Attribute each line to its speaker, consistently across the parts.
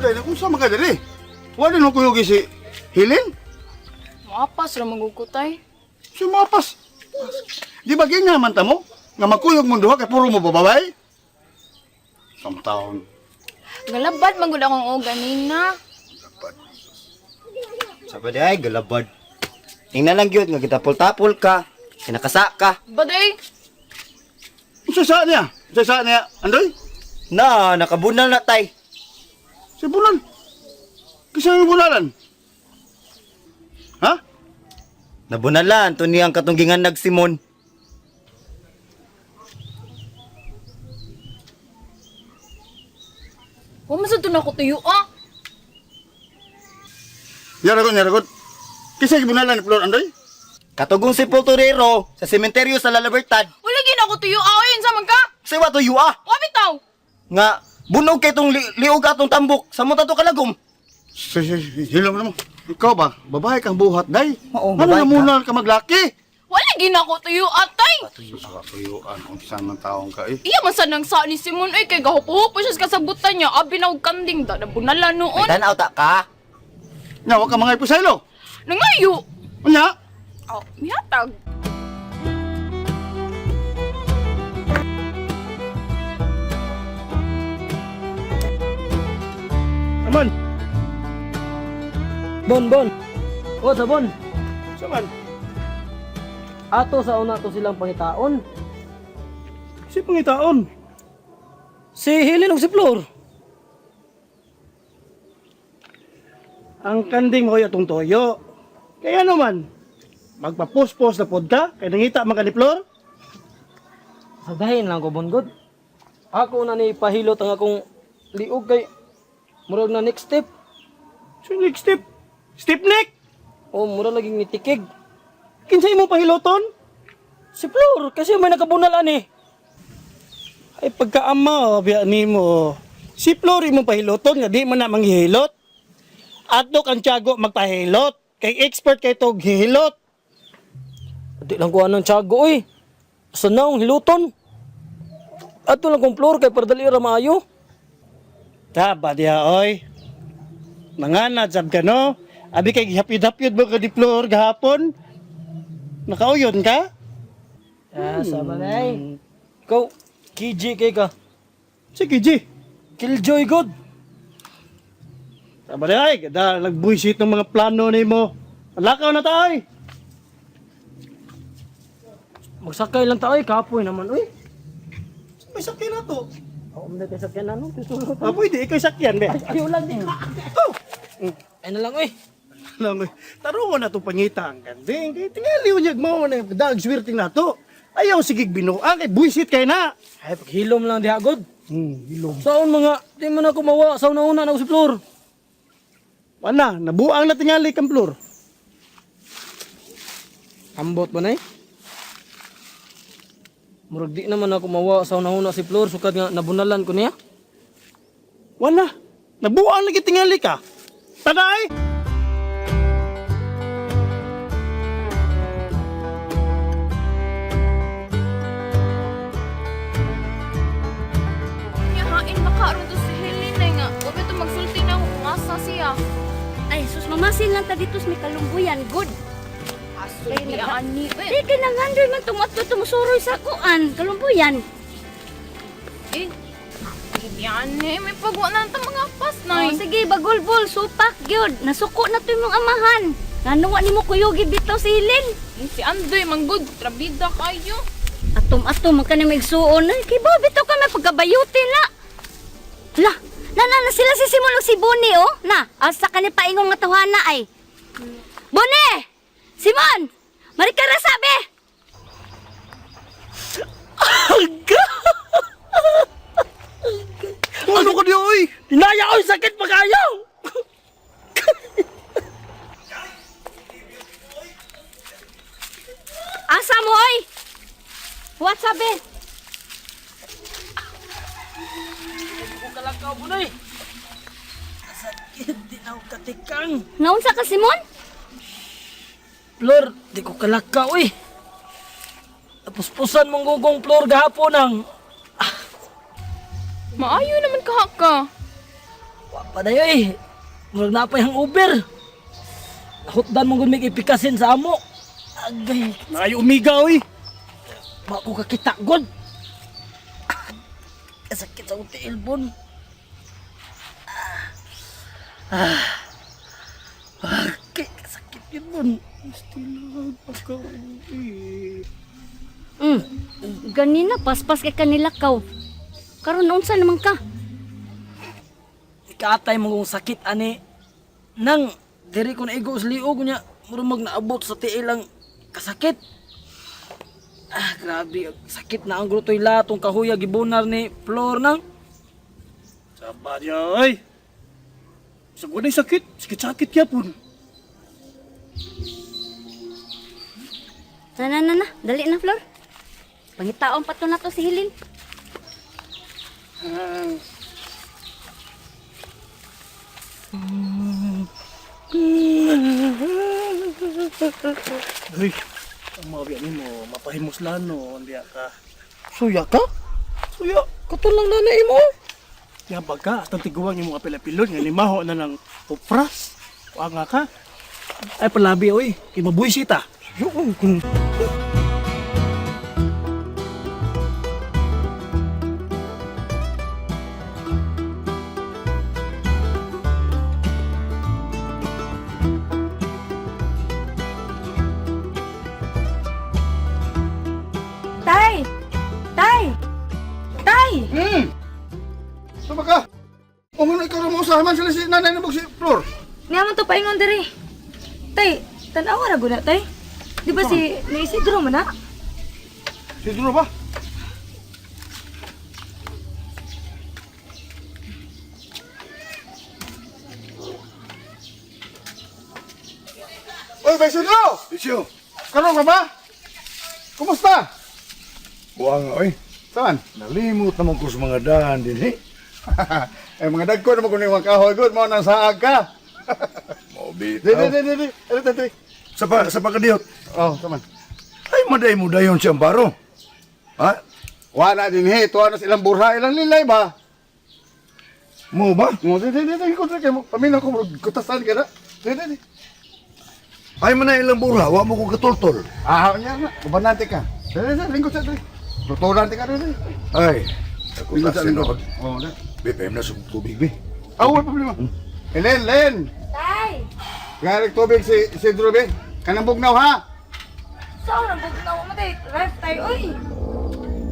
Speaker 1: day na kung sa mga diri. Wala nang kuyugi si Helen.
Speaker 2: Mapas ra magugutay.
Speaker 1: Si mapas. Di ba ganyan man mo? Nga magkuyog mo duha kay puro mo babay? Samtaon.
Speaker 2: Galabad magud akong og ganina.
Speaker 3: Sabi ay, galabad. Tingnan lang yun, nga kitapol-tapol ka, kinakasa ka.
Speaker 2: Baday.
Speaker 1: Sa niya? Sa niya? Andoy?
Speaker 3: Na, nakabunal na tay.
Speaker 1: Si Bulan. Kasi yung bunalan. Ha?
Speaker 3: Nabunalan, to niyang katunggingan nagsimon.
Speaker 2: Wa man sa to nako tuyo ah.
Speaker 1: Yaragon. Kasi yung bunalan ni Flor Andoy?
Speaker 3: Katugong sepulturero sa sementeryo sa La Libertad.
Speaker 2: Wala gid ako tuyo ah. Oy, unsa man ka?
Speaker 3: Say wa to yu ah.
Speaker 2: Wa bitaw.
Speaker 3: Nga, bunog kay tong liog atong tambok sa mo to kalagom.
Speaker 1: Hilom na mo. Ikaw ba? Babae kang buhat, day.
Speaker 3: Oo,
Speaker 1: Ano
Speaker 3: babae
Speaker 1: na
Speaker 3: ka.
Speaker 1: muna ka maglaki?
Speaker 2: Wala gid ako tuyo atay.
Speaker 1: Sa katuyuan, kung saan ng taong ka eh.
Speaker 2: Iya man sa nang sa ni Simon ay kay gahupo siya sa kasabutan niya. Abi na og kanding da nabunala
Speaker 3: May
Speaker 2: noon.
Speaker 3: tanaw ta ka.
Speaker 1: Nya, wag ka mga ipusaylo.
Speaker 2: Nangayo.
Speaker 1: Nya,
Speaker 2: Oh, miyatag.
Speaker 4: Aman. Bon. O, sa Bon.
Speaker 1: saman.
Speaker 4: Ato sa una to silang pangitaon.
Speaker 1: Si pangitaon.
Speaker 4: Si Helen o si Flor.
Speaker 1: Ang kanding hoy atong toyo. Kaya naman, magpa-post-post na pod ka, kaya nangita man ka ni Flor.
Speaker 4: Sagahin lang ko, Bongod. Ako na ni pahilot ang akong liog kay murag na next step.
Speaker 1: So next step, step neck.
Speaker 4: O, murag naging nitikig.
Speaker 1: Kinsay mo pahiloton?
Speaker 4: Si Flor, kasi may nakabunalan eh.
Speaker 1: Ay pagkaama, biya ni mo. Si Flor imong pahiloton, nga di man na manghihilot. Ato kang tiyago magpahilot. Kay expert kay tog hilot.
Speaker 4: Di lang ko anong tiyago eh. Sanaw, hiluton. Ato lang kong Flor kay pardali ra maayo.
Speaker 1: Taba diha oy. Manganad sab ka no. Abi kay gihapid-hapid mo ka di Flor gahapon. Nakauyon ka?
Speaker 4: Ah, sama na eh. Ikaw, KJ kay ka.
Speaker 1: Sige, G.
Speaker 4: Killjoy God.
Speaker 1: Tama na ay, kada nagbuisit ng mga plano ni mo. Lakaw na tayo.
Speaker 4: Magsakay lang tayo, kapoy naman. Uy,
Speaker 1: May sakyan na to.
Speaker 4: ako muna tayo sakyan na, no? Susunod.
Speaker 1: Ah, pwede, ikaw sakyan, be.
Speaker 4: Ayaw lang din. Ay na lang, uy.
Speaker 1: Alam mo, taro mo na itong pangita ang ganding. Kaya tingali unyag mo na daag swirting na to. Ayaw sigig binuang, kay buisit kay na.
Speaker 4: Ay, paghilom lang di agad.
Speaker 1: Hilom.
Speaker 4: Saon mga, di man ako mawa. Saon na una na ako si Flor.
Speaker 1: Wana, nabuang na tingali kang Flor.
Speaker 4: Ambot ba na eh? Murag di naman ako mawa. Saon na una si Flor. Sukad nga, nabunalan ko niya.
Speaker 1: Wana, nabuang lagi tingali ka. Taday!
Speaker 2: Yahain makaroon to si Helen ay nga. Huwag ito magsulti na ako kung asa siya.
Speaker 5: Ay, sus, mamasin lang ta dito sa may kalumbuyan. Good.
Speaker 2: Aso ni Ani.
Speaker 5: Di ka nang handoy man tumatlo tumusuroy sa kuan. Kalumbuyan.
Speaker 2: Eh, ni Ani. May pagwa na ito mga pas na.
Speaker 5: Oh, sige, bagulbol, supak, gyud. Nasuko na to imong amahan. Nanuwa ni mo kuyugi bitaw si Hilin.
Speaker 2: Si Andoy, manggod. Trabida kayo.
Speaker 5: Atom-atom, magka na magsuon. Ay, kay ba, bitaw ka may pagkabayutin la. La, na sila si Simon ug si Boni, oh. Na, asa ka ni paingong nga tawhana ay. Boni! Simon! Marika ra sabi!
Speaker 1: Ano ka niyo, oy?
Speaker 4: Inaya ko yung sakit pag-ayaw!
Speaker 5: Asa mo, oy? What sabi?
Speaker 4: Ako kalakaw mo na eh. Sakit, di na ako katikang.
Speaker 5: Naunsa ka, Simon?
Speaker 4: Flor, di ko kalakaw eh. Tapos-pusan mong gugong Flor gahapon ang...
Speaker 2: Maayo naman ka.
Speaker 4: Padayoy, murag na pa yung Uber. Hutdan mong gumig ipikasin sa amo. Agay,
Speaker 1: Ay, umiga, oy.
Speaker 4: bako kakita god. Kasakit sa uti ilbon. Bakit kasakit yun bon?
Speaker 5: Ganina paspas kay kanila kaw. Karon unsa naman ka?
Speaker 4: Ikaatay mo kung sakit ani. Nang, diri ko na igo sa liog niya. Murag naabot sa tiilang kasakit. Grabe. Sakit na ang grutoy latong kahuya gibunar ni Flor nang.
Speaker 1: Sabar niya, ay. Sa gunay sakit, sakit-sakit yapon.
Speaker 5: Na. Dali na, Flor. Pangitaon pa to na to si Hilin.
Speaker 1: Uy, ang mga biyan mo, mapahimoslan no, hindi ka.
Speaker 4: Suya ka? Suya, katulang nanay mo.
Speaker 1: Yabag ka, at ang tiguan yung mga pilapilon, nga limaho na ng upras. Wa nga ka.
Speaker 4: Ay palabi oy, kay mabuisita. Yung
Speaker 2: Tay! Tay! Tay!
Speaker 6: Sama ka? Kung ano ikaw mo usahaman sila si nanay na si Flor.
Speaker 2: Niyaman to paingon diri. Tay, tanawa na guna, tay. Di ba si Isidro man na?
Speaker 6: Si Duro ba? Oy, Bay Sidro!
Speaker 3: Isyo.
Speaker 6: Karon ka ba? Kumusta?
Speaker 3: Buang oy.
Speaker 6: Saan?
Speaker 3: Nalimot naman ko sa mga daan din eh.
Speaker 6: Eh, mga dagko naman kung yung mga kahoy good, mo nang saag ka.
Speaker 3: Mau
Speaker 6: Di.
Speaker 3: bitaw. Sa pagkadiyot.
Speaker 6: Oh, taman.
Speaker 3: Ay, maday mo dayon si Amparo. Ha?
Speaker 6: Wala din he, tuwa na silang burha, ilang nilay ba?
Speaker 3: Mo ba?
Speaker 6: Mo, di, ikutra kayo mo. Paminaw ko, kutasan ka na. Di.
Speaker 3: Ay, manay ilang burha. Wa mo ko katultol.
Speaker 6: Ah, yan na. Kubanante ka. Di, lingkod sa di. Tuturante ka rin.
Speaker 3: Ay. Ako
Speaker 6: Lingkod sa
Speaker 3: kasi
Speaker 6: lingkod.
Speaker 3: no.
Speaker 6: Oh, di.
Speaker 3: BPM na sa tubig, be.
Speaker 6: Ah, wala problema. Len.
Speaker 2: Tay!
Speaker 6: Garik tubig si Drube. Kanang bugnaw ha.
Speaker 2: Saan na bugnaw mo, tay? Ref, tay, uy!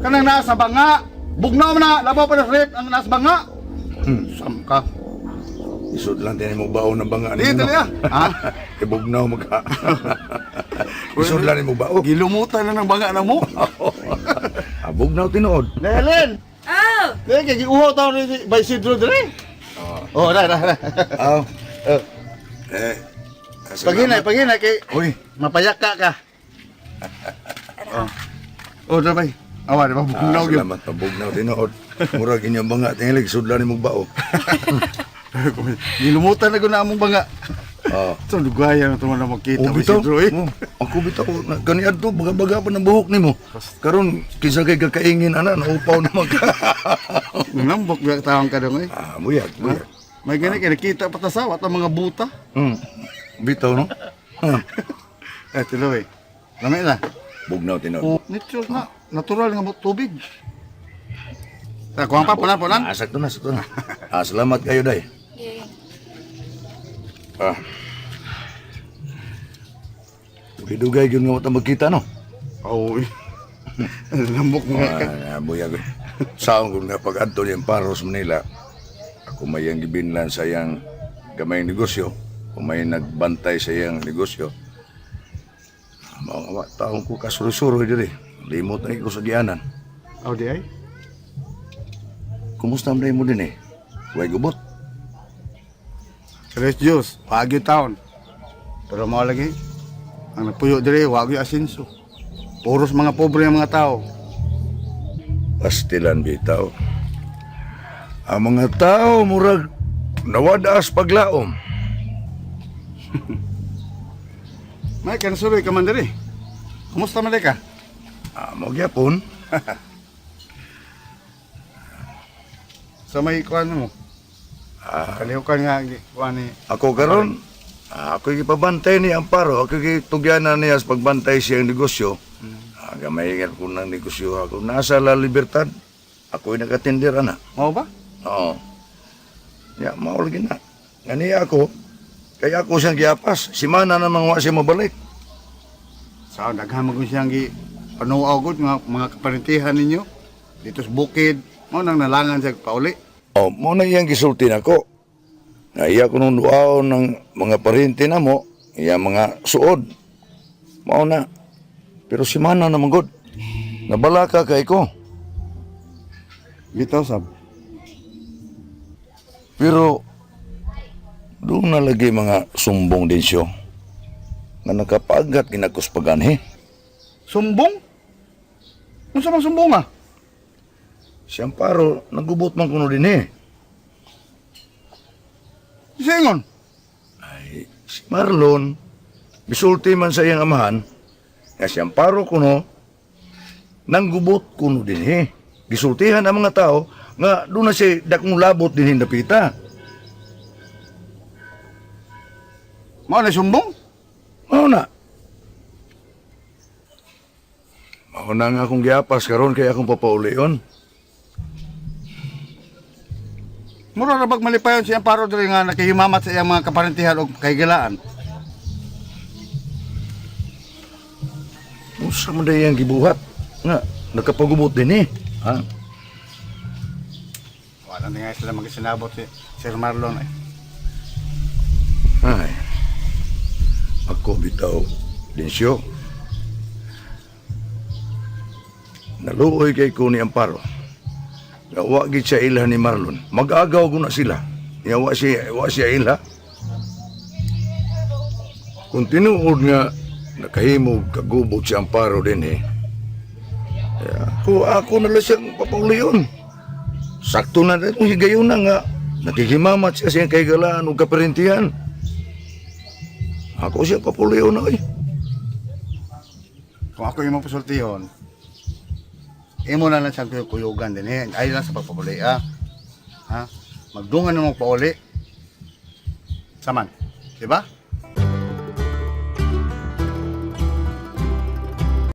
Speaker 6: Kanang nasa banga. Bugnaw mo na. Labaw pa na sa rip. Ang nasa banga. Sam ka.
Speaker 3: Isod lang din mo baon ng banga.
Speaker 6: Di, dali ah. Ha?
Speaker 3: Ibugnaw mo ka. Isod lang mo bao.
Speaker 6: Gilumutan na ng banga na mo.
Speaker 3: Abugnaw tinuod.
Speaker 6: Len.
Speaker 2: Oh!
Speaker 6: Di, kaya giuho tao ni by Sidro Dre. Oh, da.
Speaker 3: Aw.
Speaker 6: Paghinay kay
Speaker 3: Uy.
Speaker 6: mapayak ka. Oh, da bay. Awa, di ba bugnaw gyud.
Speaker 3: Salamat na bugnaw tinuod. Murag inyong banga tingilig. Isod lang mo bao.
Speaker 6: Gilumutan na ko na among banga.
Speaker 3: Ah.
Speaker 6: Ito, lugaya na ito na makita
Speaker 3: Oh,
Speaker 6: by
Speaker 3: bitaw.
Speaker 6: Sidro eh.
Speaker 3: Oh, ako bitaw. Kani adto baga-baga pa ng buhok nimo. Karon kinsa kay kakaingin ana naupaw na mag.
Speaker 6: Nambok biyak taong ka dong eh.
Speaker 3: Ah, buyag.
Speaker 6: May gani kay nakita pa ta sa at mga buta.
Speaker 3: Bitaw no.
Speaker 6: Eh, tuloy. Lamay na.
Speaker 3: Bugnaw tinuod.
Speaker 6: Oh, natural nga tubig. Ta, kuha pa punan.
Speaker 3: Sakto na. Salamat kayo day. Ah. Dugay gyud nga mata magkita no.
Speaker 6: Oh. Lambok nga ka.
Speaker 3: Ah, buyag. Saon kung napag-adto ni Amparo sa Manila. Ako may ang gibinlan sa iyang gamay negosyo. Kung may nagbantay sa iyang negosyo. Mga taong ko kasuro-suro diri. Limot na ko sa gianan.
Speaker 6: Oh, di ay.
Speaker 3: Kumusta ang mo din eh? Huwag gubot.
Speaker 6: Tres Diyos, Wagyu Town. Pero mo lagi, ang nagpuyo diri, Wagyu Asinso. Puros mga pobre ang mga tao.
Speaker 3: Pastilan bitaw. Ang mga tao murag nawadaas paglaom.
Speaker 6: May kanasuloy ka man diri. Kumusta man ka?
Speaker 3: Mo gyapon.
Speaker 6: Sa may kuan mo. Kalihukan nga, kuha ni,
Speaker 3: Ako karon, ako gipabantay ni Amparo, ako gitugyanan niya sa pagbantay siyang negosyo. Gamay nga ko ng negosyo ako. Nasa La Libertad, ako'y nakatindir na.
Speaker 6: mau ba?
Speaker 3: Oo. Ya, maulagin na. Ganiya ako, kaya ako siyang giapas. Si Mana namang wa siya mabalik.
Speaker 6: Sa daghan mo siyang panuaw gud nga mga kaparintihan ninyo dito sa bukid mo nang nalangan siya pauli.
Speaker 3: Oh, mo na iyang gisulti nako. Na iya ko nung duaw ng mga parinti na mo, iya mga suod. Mao na. Pero si Mana naman gud. Nabala ka kay ko.
Speaker 6: Bitaw sab.
Speaker 3: Pero doon na lagi mga sumbong din siya. Nga nakapagat ginakuspagan he.
Speaker 6: Sumbong? Unsa man sumbong ah?
Speaker 3: Si Amparo, nagubot man kuno din eh.
Speaker 6: Singon.
Speaker 3: Si Marlon, bisulti man sa iyang amahan, nga si Amparo kuno, nanggubot kuno din eh. Gisultihan ang mga tao, nga doon na siya dakong labot din hindapita.
Speaker 6: Mao na sumbong?
Speaker 3: Mao na. Mao na nga akong giapas karon kaya akong papaulion.
Speaker 6: Mura ra bag malipayon si Amparo diri nga nakihimamat sa iyang mga kaparintihan o kahigalaan.
Speaker 3: Usa man dayang gibuhat nga nakapagubot din eh. Ha?
Speaker 6: Wala na nga sila magisinabot si Sir Marlon eh.
Speaker 3: Ay. Ako bitaw, Linsyo. Naluoy kay ko ni Amparo. Nga wa gid siya ila ni Marlon. Mag-agaw ko na sila. Nga wa siya ila. Kung tinuod nga nakahimog kagubot si Amparo din eh. Ako na lang siyang papauliyon. Sakto na rin higayon na nga. Nakikimamat siya siyang kaigalaan o kaparintihan. Ako siya papauliyon na eh.
Speaker 6: Kung ako yung mapasultihon, imo na lang siyang kuyugan din eh. Ayaw lang sa pagpapuli ah. Ha? Magdungan na mong pauli. Saman. Diba?